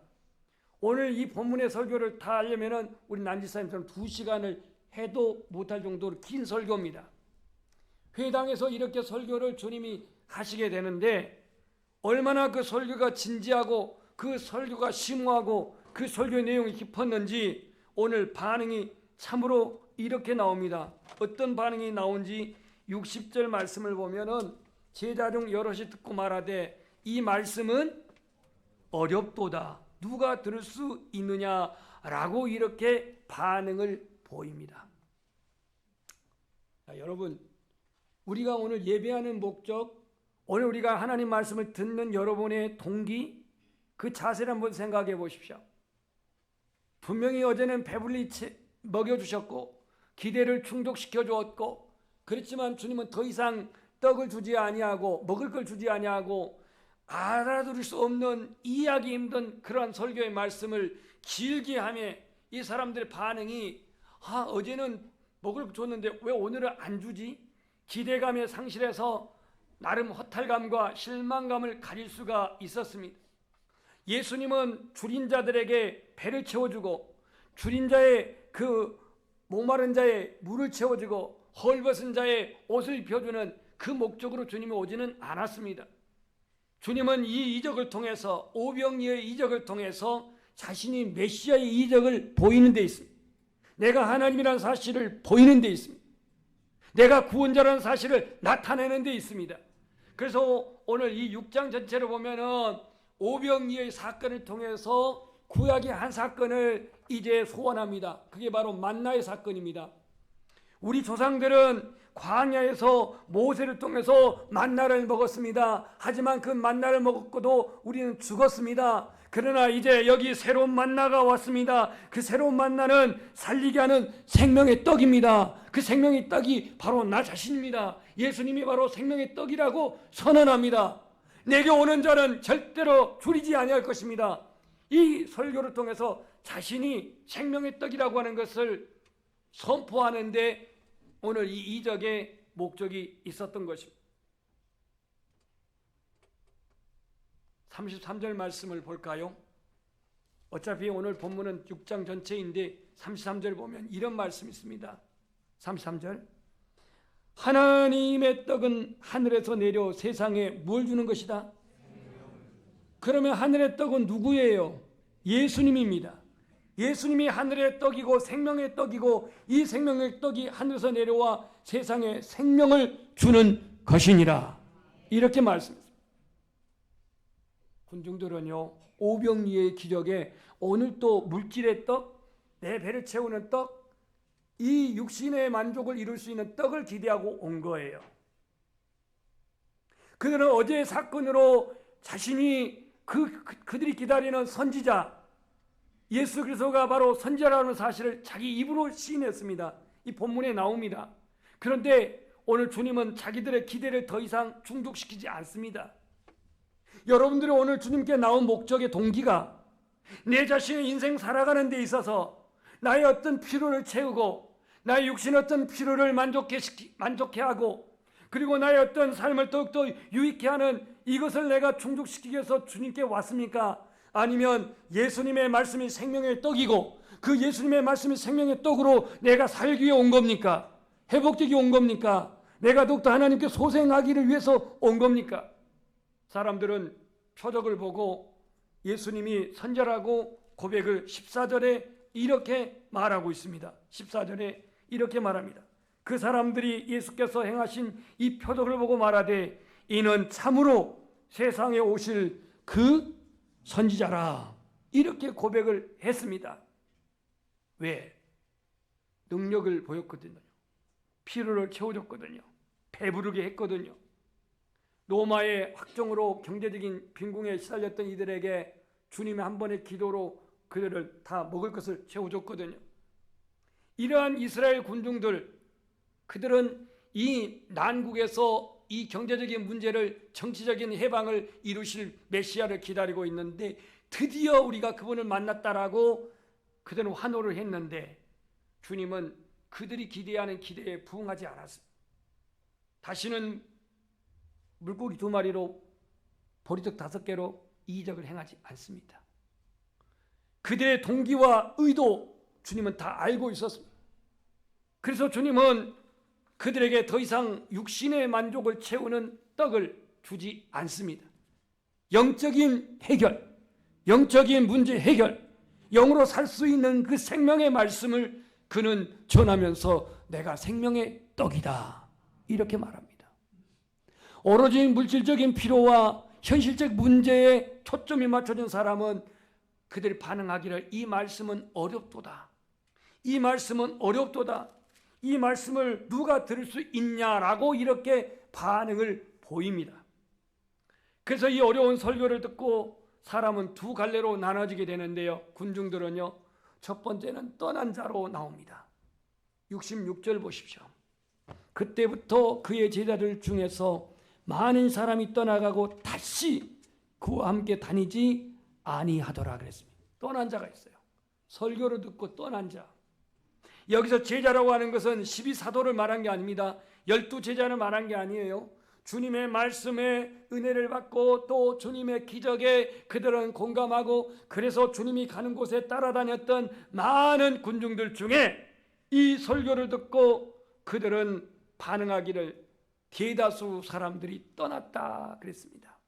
오늘 이 본문의 설교를 다 하려면은 우리 난지사님처럼 2시간을 해도 못할 정도로 긴 설교입니다. 회당에서 이렇게 설교를 주님이 하시게 되는데 얼마나 그 설교가 진지하고 그 설교가 심오하고 그 설교의 내용이 깊었는지 오늘 반응이 참으로 이렇게 나옵니다. 어떤 반응이 나온지 60절 말씀을 보면은 제자 중 여럿이 듣고 말하되 이 말씀은 어렵도다. 누가 들을 수 있느냐라고 이렇게 반응을 보입니다. 자, 여러분, 우리가 오늘 예배하는 목적, 오늘 우리가 하나님 말씀을 듣는 여러분의 동기, 그 자세를 한번 생각해 보십시오. 분명히 어제는 배불리 먹여주셨고 기대를 충족시켜 주었고 그렇지만 주님은 더 이상 떡을 주지 아니하고 먹을 걸 주지 아니하고 알아들을 수 없는 이해하기 힘든 그러한 설교의 말씀을 길게 하며 이 사람들의 반응이 어제는 먹을 걸 줬는데 왜 오늘은 안 주지? 기대감에 상실해서 나름 허탈감과 실망감을 가질 수가 있었습니다. 예수님은 줄인 자들에게 배를 채워주고 줄인 자의 그 목마른 자의 물을 채워주고 헐벗은 자의 옷을 입혀주는 그 목적으로 주님이 오지는 않았습니다. 주님은 이 이적을 통해서 오병이어의 이적을 통해서 자신이 메시아의 이적을 보이는 데 있습니다. 내가 하나님이라는 사실을 보이는 데 있습니다. 내가 구원자라는 사실을 나타내는 데 있습니다. 그래서 오늘 이 6장 전체를 보면은 오병이어의 사건을 통해서 구약의 한 사건을 이제 소환합니다. 그게 바로 만나의 사건입니다. 우리 조상들은 광야에서 모세를 통해서 만나를 먹었습니다. 하지만 그 만나를 먹었고도 우리는 죽었습니다. 그러나 이제 여기 새로운 만나가 왔습니다. 그 새로운 만나는 살리게 하는 생명의 떡입니다. 그 생명의 떡이 바로 나 자신입니다. 예수님이 바로 생명의 떡이라고 선언합니다. 내게 오는 자는 절대로 줄이지 아니할 것입니다. 이 설교를 통해서 자신이 생명의 떡이라고 하는 것을 선포하는데 오늘 이 이적의 목적이 있었던 것입니다. 33절 말씀을 볼까요? 어차피 오늘 본문은 6장 전체인데 33절 보면 이런 말씀이 있습니다. 33절. 하나님의 떡은 하늘에서 내려 세상에 뭘 주는 것이다? 그러면 하늘의 떡은 누구예요? 예수님입니다. 예수님이 하늘의 떡이고 생명의 떡이고 이 생명의 떡이 하늘에서 내려와 세상에 생명을 주는 것이니라. 이렇게 말씀했습니다. 군중들은요, 오병이의 기적에 오늘 또 물질의 떡, 내 배를 채우는 떡, 이 육신의 만족을 이룰 수 있는 떡을 기대하고 온 거예요. 그들은 어제의 사건으로 자신이 그들이 기다리는 선지자 예수 그리스도가 바로 선지자라는 사실을 자기 입으로 시인했습니다. 이 본문에 나옵니다. 그런데 오늘 주님은 자기들의 기대를 더 이상 충족시키지 않습니다. 여러분들이 오늘 주님께 나온 목적의 동기가 내 자신의 인생 살아가는 데 있어서 나의 어떤 필요를 채우고 나의 육신의 어떤 필요를 만족해 하고 그리고 나의 어떤 삶을 더욱더 유익해 하는 이것을 내가 충족시키기 위해서 주님께 왔습니까? 아니면 예수님의 말씀이 생명의 떡이고 그 예수님의 말씀이 생명의 떡으로 내가 살기 위해 온 겁니까? 회복되기 온 겁니까? 내가 더욱더 하나님께 소생하기를 위해서 온 겁니까? 사람들은 표적을 보고 예수님이 선지자라고 고백을 14절에 이렇게 말하고 있습니다. 14절에 이렇게 말합니다. 그 사람들이 예수께서 행하신 이 표적을 보고 말하되 이는 참으로 세상에 오실 그 선지자라. 이렇게 고백을 했습니다. 왜? 능력을 보였거든요. 필요를 채워줬거든요. 배부르게 했거든요. 로마의 확정으로 경제적인 빈궁에 시달렸던 이들에게 주님의 한 번의 기도로 그들을 다 먹을 것을 채워줬거든요. 이러한 이스라엘 군중들, 그들은 이 난국에서 이 경제적인 문제를 정치적인 해방을 이루실 메시아를 기다리고 있는데 드디어 우리가 그분을 만났다라고 그들은 환호를 했는데 주님은 그들이 기대하는 기대에 부응하지 않았습니다. 다시는 물고기 2마리로 보리떡 5개로 이적을 행하지 않습니다. 그들의 동기와 의도 주님은 다 알고 있었습니다. 그래서 주님은 그들에게 더 이상 육신의 만족을 채우는 떡을 주지 않습니다. 영적인 해결, 영적인 문제 해결, 영으로 살 수 있는 그 생명의 말씀을 그는 전하면서 내가 생명의 떡이다 이렇게 말합니다. 오로지 물질적인 필요와 현실적 문제에 초점이 맞춰진 사람은 그들이 반응하기를 이 말씀은 어렵도다. 이 말씀은 어렵도다. 이 말씀을 누가 들을 수 있냐라고 이렇게 반응을 보입니다. 그래서 이 어려운 설교를 듣고 사람은 두 갈래로 나눠지게 되는데요. 군중들은요. 첫 번째는 떠난 자로 나옵니다. 66절 보십시오. 그때부터 그의 제자들 중에서 많은 사람이 떠나가고 다시 그와 함께 다니지 아니하더라 그랬습니다. 떠난 자가 있어요. 설교를 듣고 떠난 자. 여기서 제자라고 하는 것은 12사도를 말한 게 아닙니다. 12제자를 말한 게 아니에요. 주님의 말씀에 은혜를 받고 또 주님의 기적에 그들은 공감하고 그래서 주님이 가는 곳에 따라다녔던 많은 군중들 중에 이 설교를 듣고 그들은 반응하기를 대다수 사람들이 떠났다 그랬습니다.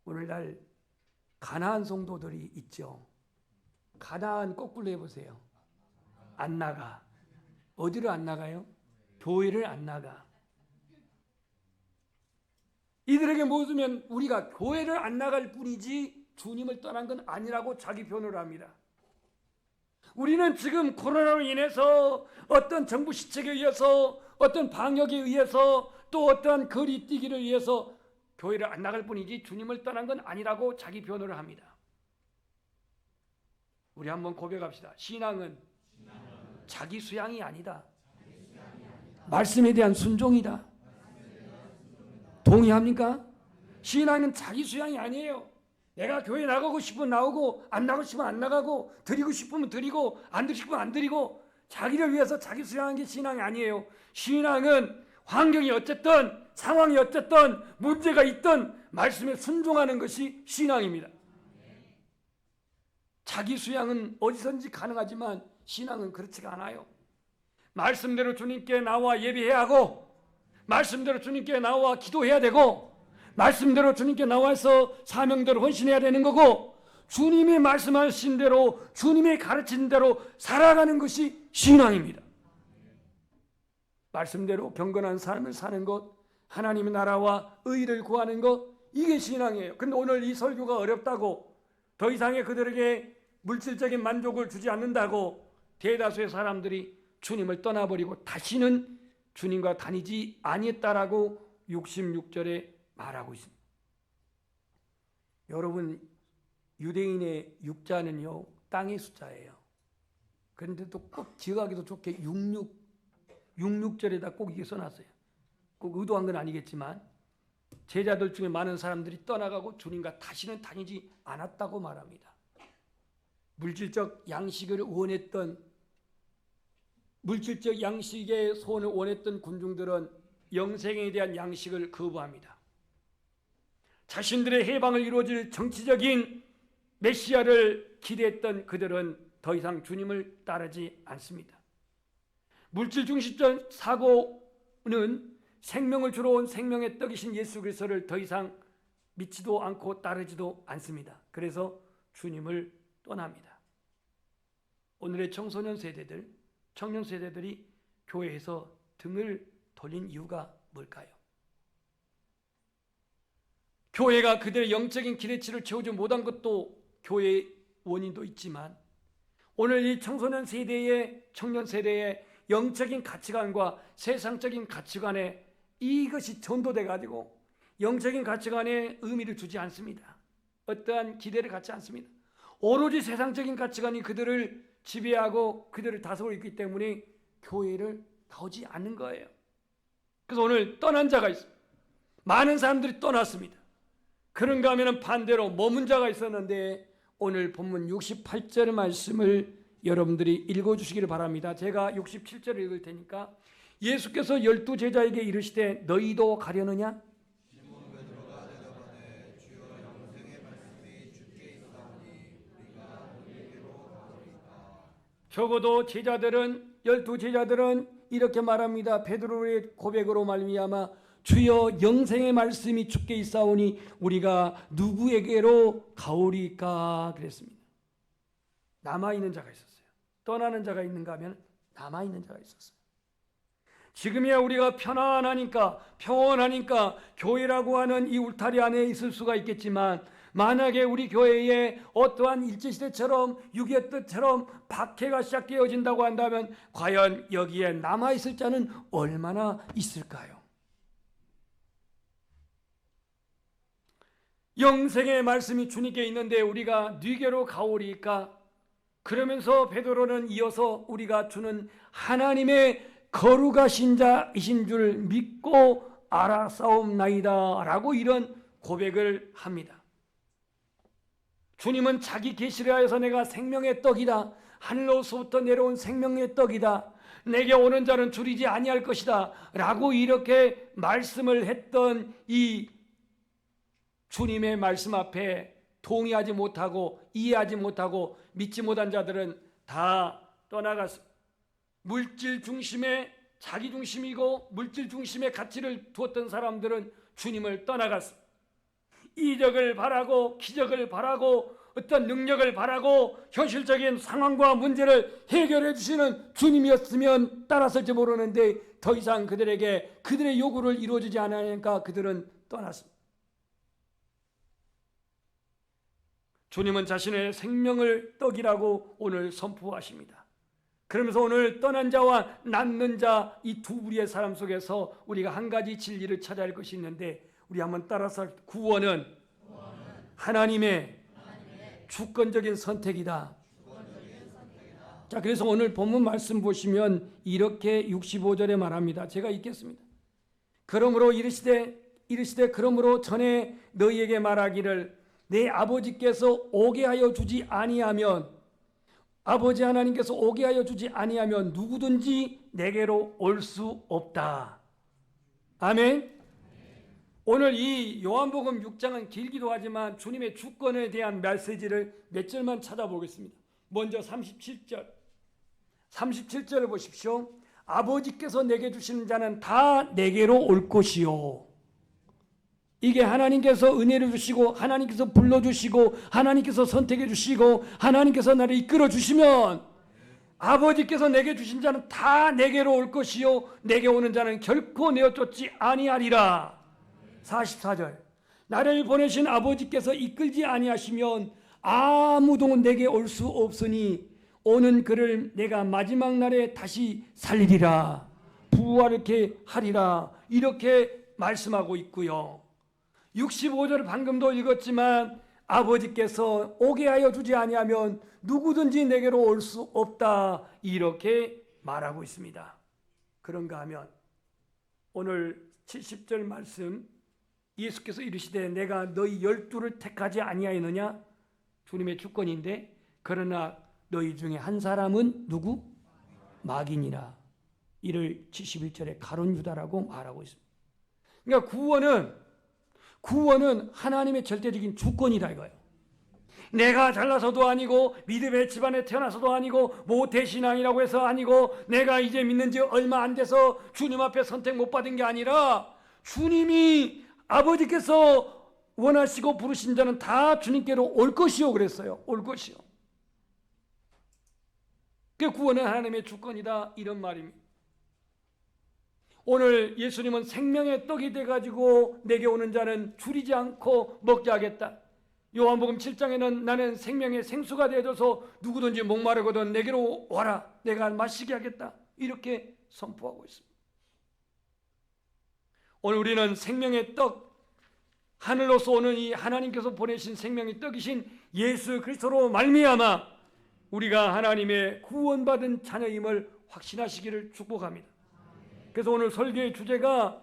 오늘날 가나안 성도들이 있죠. 가나안 거꾸로 해보세요. 안 나가. 어디로 안 나가요? 교회를 안 나가. 이들에게 묻으면 우리가 교회를 안 나갈 뿐이지 주님을 떠난 건 아니라고 자기 변호를 합니다. 우리는 지금 코로나로 인해서 어떤 정부 시책에 의해서 어떤 방역에 의해서 또 어떤 거리 뛰기를 위해서 교회를 안 나갈 뿐이지 주님을 떠난 건 아니라고 자기 변호를 합니다. 우리 한번 고백합시다. 신앙은 자기 수양이 아니다. 말씀에 대한 순종이다. 동의합니까? 신앙은 자기 수양이 아니에요. 내가 교회 나가고 싶으면 나오고 안 나가고 싶으면 안 나가고 드리고 싶으면 드리고 안 드리고 싶으면 안 드리고 자기를 위해서 자기 수양하는 게 신앙이 아니에요. 신앙은 환경이 어쨌든 상황이 어쨌든 문제가 있든 말씀에 순종하는 것이 신앙입니다. 자기 수양은 어디선지 가능하지만 신앙은 그렇지가 않아요. 말씀대로 주님께 나와 예배해야 하고, 말씀대로 주님께 나와 기도해야 되고, 말씀대로 주님께 나와서 사명대로 헌신해야 되는 거고, 주님이 말씀하신 대로, 주님이 가르친 대로 살아가는 것이 신앙입니다. 말씀대로 경건한 삶을 사는 것, 하나님의 나라와 의를 구하는 것, 이게 신앙이에요. 근데 오늘 이 설교가 어렵다고, 더 이상의 그들에게 물질적인 만족을 주지 않는다고 대다수의 사람들이 주님을 떠나버리고 다시는 주님과 다니지 아니했다라고 66절에 말하고 있습니다. 여러분, 유대인의 육자는요, 땅의 숫자예요. 그런데도 꼭 기억하기도 좋게 66절에다 꼭 이게 써놨어요. 꼭 의도한 건 아니겠지만 제자들 중에 많은 사람들이 떠나가고 주님과 다시는 다니지 않았다고 말합니다. 물질적 양식을 원했던, 물질적 양식의 소원을 원했던 군중들은 영생에 대한 양식을 거부합니다. 자신들의 해방을 이루어질 정치적인 메시아를 기대했던 그들은 더 이상 주님을 따르지 않습니다. 물질 중심적 사고는 생명을 주러 온 생명의 떡이신 예수 그리스도를 더 이상 믿지도 않고 따르지도 않습니다. 그래서 주님을 떠납니다. 오늘의 청소년 세대들, 청년 세대들이 교회에서 등을 돌린 이유가 뭘까요? 교회가 그들의 영적인 기대치를 채우지 못한 것도 교회의 원인도 있지만, 오늘 이 청소년 세대의, 청년 세대의 영적인 가치관과 세상적인 가치관에 이것이 전도돼 가지고 영적인 가치관에 의미를 주지 않습니다. 어떠한 기대를 갖지 않습니다. 오로지 세상적인 가치관이 그들을 지배하고 그들을 다스리고 있기 때문에 교회를 나오지 않는 거예요. 그래서 오늘 떠난 자가 있습니다. 많은 사람들이 떠났습니다. 그런가 하면 반대로 머문 자가 있었는데, 오늘 본문 68절의 말씀을 여러분들이 읽어주시기를 바랍니다. 제가 67절을 읽을 테니까, 예수께서 12제자에게 이르시되 너희도 가려느냐? 적어도 제자들은, 12제자들은 이렇게 말합니다. 베드로의 고백으로 말미암아 주여 영생의 말씀이 주께 있사오니 우리가 누구에게로 가오리까 그랬습니다. 남아있는 자가 있었어요. 떠나는 자가 있는가 하면 남아있는 자가 있었어요. 지금이야 우리가 편안하니까, 평온하니까 교회라고 하는 이 울타리 안에 있을 수가 있겠지만, 만약에 우리 교회에 어떠한 일제시대처럼 6.25 때처럼 박해가 시작되어진다고 한다면 과연 여기에 남아있을 자는 얼마나 있을까요? 영생의 말씀이 주님께 있는데 우리가 네게로 가오리까? 그러면서 베드로는 이어서 우리가 주는 하나님의 거룩하신 자이신 줄 믿고 알아싸움나이다 라고 이런 고백을 합니다. 주님은 자기 계시를 하여서 내가 생명의 떡이다, 하늘로부터 내려온 생명의 떡이다, 내게 오는 자는 줄이지 아니할 것이다 라고 이렇게 말씀을 했던 이 주님의 말씀 앞에 동의하지 못하고 이해하지 못하고 믿지 못한 자들은 다 떠나갔습니다. 물질 중심의, 자기 중심이고 물질 중심의 가치를 두었던 사람들은 주님을 떠나갔습니다. 이적을 바라고 기적을 바라고 어떤 능력을 바라고 현실적인 상황과 문제를 해결해 주시는 주님이었으면 따랐을지 모르는데 더 이상 그들에게 그들의 요구를 이루어지지 않으니까 그들은 떠났습니다. 주님은 자신의 생명을 떡이라고 오늘 선포하십니다. 그러면서 오늘 떠난 자와 남는 자 이 두 부류의 사람 속에서 우리가 한 가지 진리를 찾아야 할 것이 있는데, 우리 한번 따라서 구원은 하나님의 주권적인 선택이다. 자, 그래서 오늘 본문 말씀 보시면 이렇게 65절에 말합니다. 제가 읽겠습니다. 그러므로 이르시되 그러므로 전에 너희에게 말하기를 내 아버지께서 오게 하여 주지 아니하면, 아버지 하나님께서 오게 하여 주지 아니하면 누구든지 내게로 올 수 없다. 아멘. 오늘 이 요한복음 6장은 길기도 하지만 주님의 주권에 대한 메시지를 몇 절만 찾아보겠습니다. 먼저 37절. 37절을 보십시오. 아버지께서 내게 주시는 자는 다 내게로 올 것이요. 이게 하나님께서 은혜를 주시고 하나님께서 불러주시고 하나님께서 선택해 주시고 하나님께서 나를 이끌어 주시면 아버지께서 내게 주신 자는 다 내게로 올 것이요 내게 오는 자는 결코 내어 쫓지 아니하리라. 44절. 나를 보내신 아버지께서 이끌지 아니하시면 아무도 내게 올 수 없으니 오는 그를 내가 마지막 날에 다시 살리리라. 부활케 하리라. 이렇게 말씀하고 있고요. 65절 방금도 읽었지만 아버지께서 오게 하여 주지 아니하면 누구든지 내게로 올 수 없다. 이렇게 말하고 있습니다. 그런가 하면 오늘 70절 말씀 예수께서 이르시되 내가 너희 12를 택하지 아니하였느냐? 주님의 주권인데 그러나 너희 중에 한 사람은 누구? 마귀니라. 이를 71절에 가룟 유다라고 말하고 있습니다. 그러니까 구원은 하나님의 절대적인 주권이다 이거예요. 내가 잘나서도 아니고 믿음의 집안에 태어나서도 아니고 모태신앙이라고 해서 아니고 내가 이제 믿는 지 얼마 안 돼서 주님 앞에 선택 못 받은 게 아니라 주님이 아버지께서 원하시고 부르신 자는 다 주님께로 올 것이요 그랬어요. 올 것이요. 그 구원은 하나님의 주권이다 이런 말입니다. 오늘 예수님은 생명의 떡이 돼가지고 내게 오는 자는 줄이지 않고 먹게 하겠다. 요한복음 7장에는 나는 생명의 생수가 되어져서 누구든지 목마르거든 내게로 와라. 내가 마시게 하겠다. 이렇게 선포하고 있습니다. 오늘 우리는 생명의 떡, 하늘로서 오는 이 하나님께서 보내신 생명의 떡이신 예수 그리스도로 말미암아 우리가 하나님의 구원받은 자녀임을 확신하시기를 축복합니다. 그래서 오늘 설교의 주제가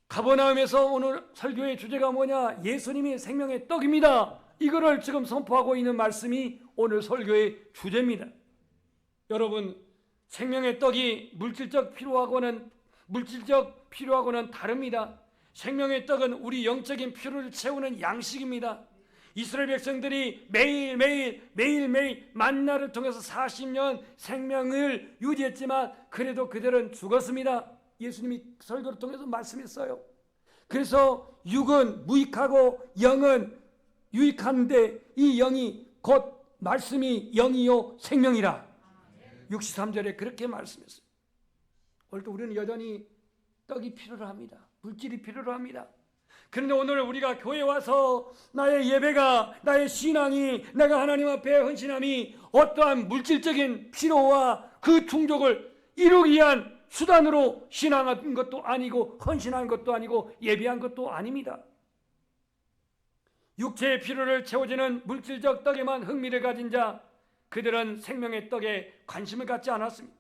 가버나움에서 오늘 설교의 주제가 뭐냐? 예수님이 생명의 떡입니다. 이거를 지금 선포하고 있는 말씀이 오늘 설교의 주제입니다. 여러분, 생명의 떡이 물질적 필요하고는 다릅니다. 생명의 떡은 우리 영적인 필요를 채우는 양식입니다. 이스라엘 백성들이 매일매일 만나를 통해서 40년 생명을 유지했지만 그래도 그들은 죽었습니다. 예수님이 설교를 통해서 말씀했어요. 그래서 육은 무익하고 영은 유익한데 이 영이 곧 말씀이 영이요 생명이라. 63절에 그렇게 말씀했어요. 오늘도 우리는 여전히 떡이 필요로 합니다. 물질이 필요로 합니다. 그런데 오늘 우리가 교회에 와서 나의 예배가, 나의 신앙이, 내가 하나님 앞에 헌신함이 어떠한 물질적인 필요와 그 충족을 이루기 위한 수단으로 신앙한 것도 아니고 헌신한 것도 아니고 예배한 것도 아닙니다. 육체의 필요를 채워주는 물질적 떡에만 흥미를 가진 자, 그들은 생명의 떡에 관심을 갖지 않았습니다.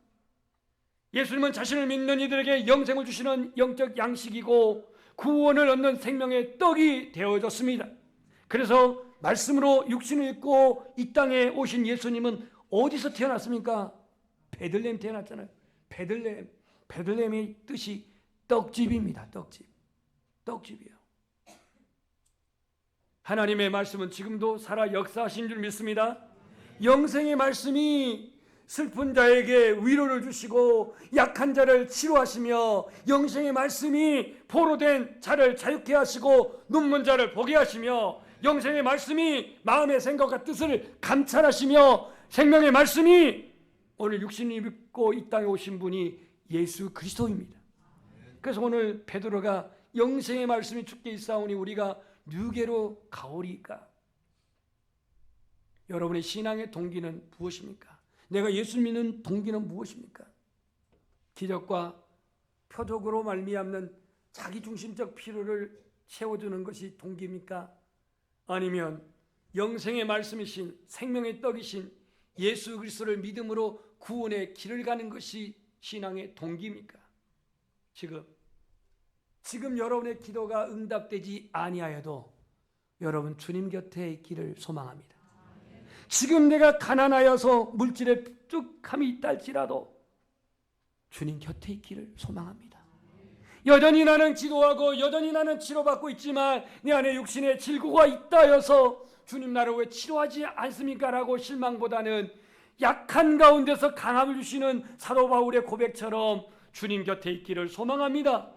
예수님은 자신을 믿는 이들에게 영생을 주시는 영적 양식이고 구원을 얻는 생명의 떡이 되어졌습니다. 그래서 말씀으로 육신을 입고 이 땅에 오신 예수님은 어디서 태어났습니까? 베들레헴 태어났잖아요. 베들레헴의 뜻이 떡집입니다. 떡집이에요. 하나님의 말씀은 지금도 살아 역사하신 줄 믿습니다. 영생의 말씀이 슬픈 자에게 위로를 주시고 약한 자를 치료하시며 영생의 말씀이 포로된 자를 자유케 하시고 눈먼 자를 보게 하시며 영생의 말씀이 마음의 생각과 뜻을 감찰하시며 생명의 말씀이 오늘 육신을 입고 이 땅에 오신 분이 예수 그리스도입니다. 그래서 오늘 베드로가 영생의 말씀이 주께 있사오니 우리가 누게로 가오리까? 여러분의 신앙의 동기는 무엇입니까? 내가 예수 믿는 동기는 무엇입니까? 기적과 표적으로 말미암는 자기중심적 필요를 채워주는 것이 동기입니까? 아니면 영생의 말씀이신 생명의 떡이신 예수 그리스도를 믿음으로 구원의 길을 가는 것이 신앙의 동기입니까? 지금 여러분의 기도가 응답되지 아니하여도 여러분 주님 곁의 길을 소망합니다. 지금 내가 가난하여서 물질에 뚝함이 있다 할지라도 주님 곁의 길을 소망합니다. 여전히 나는 기도하고 여전히 나는 치료받고 있지만 내 안에 육신에 질고가 있다여서 주님 나를 왜 치료하지 않습니까? 라고 실망보다는 약한 가운데서 강함을 주시는 사도 바울의 고백처럼 주님 곁에 있기를 소망합니다.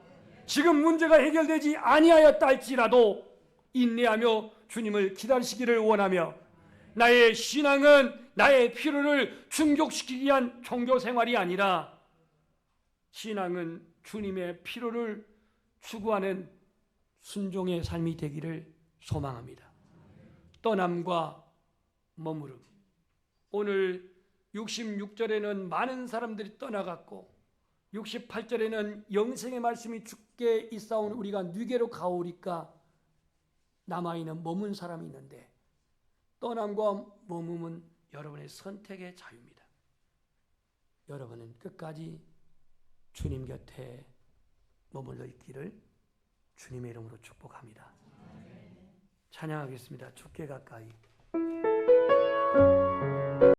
지금 문제가 해결되지 아니하였다 할지라도 인내하며 주님을 기다리시기를 원하며, 나의 신앙은 나의 필요를 충족시키기 위한 종교 생활이 아니라 신앙은 주님의 필요를 추구하는 순종의 삶이 되기를 소망합니다. 떠남과 머무름. 오늘 66절에는 많은 사람들이 떠나갔고 68절에는 영생의 말씀이 주께 있사온 우리가 누게로 가오리까 남아있는 머문 사람이 있는데, 떠남과 머문은 여러분의 선택의 자유입니다. 여러분은 끝까지 주님 곁에 머물러 있기를 주님의 이름으로 축복합니다. 찬양하겠습니다. 주께 가까이.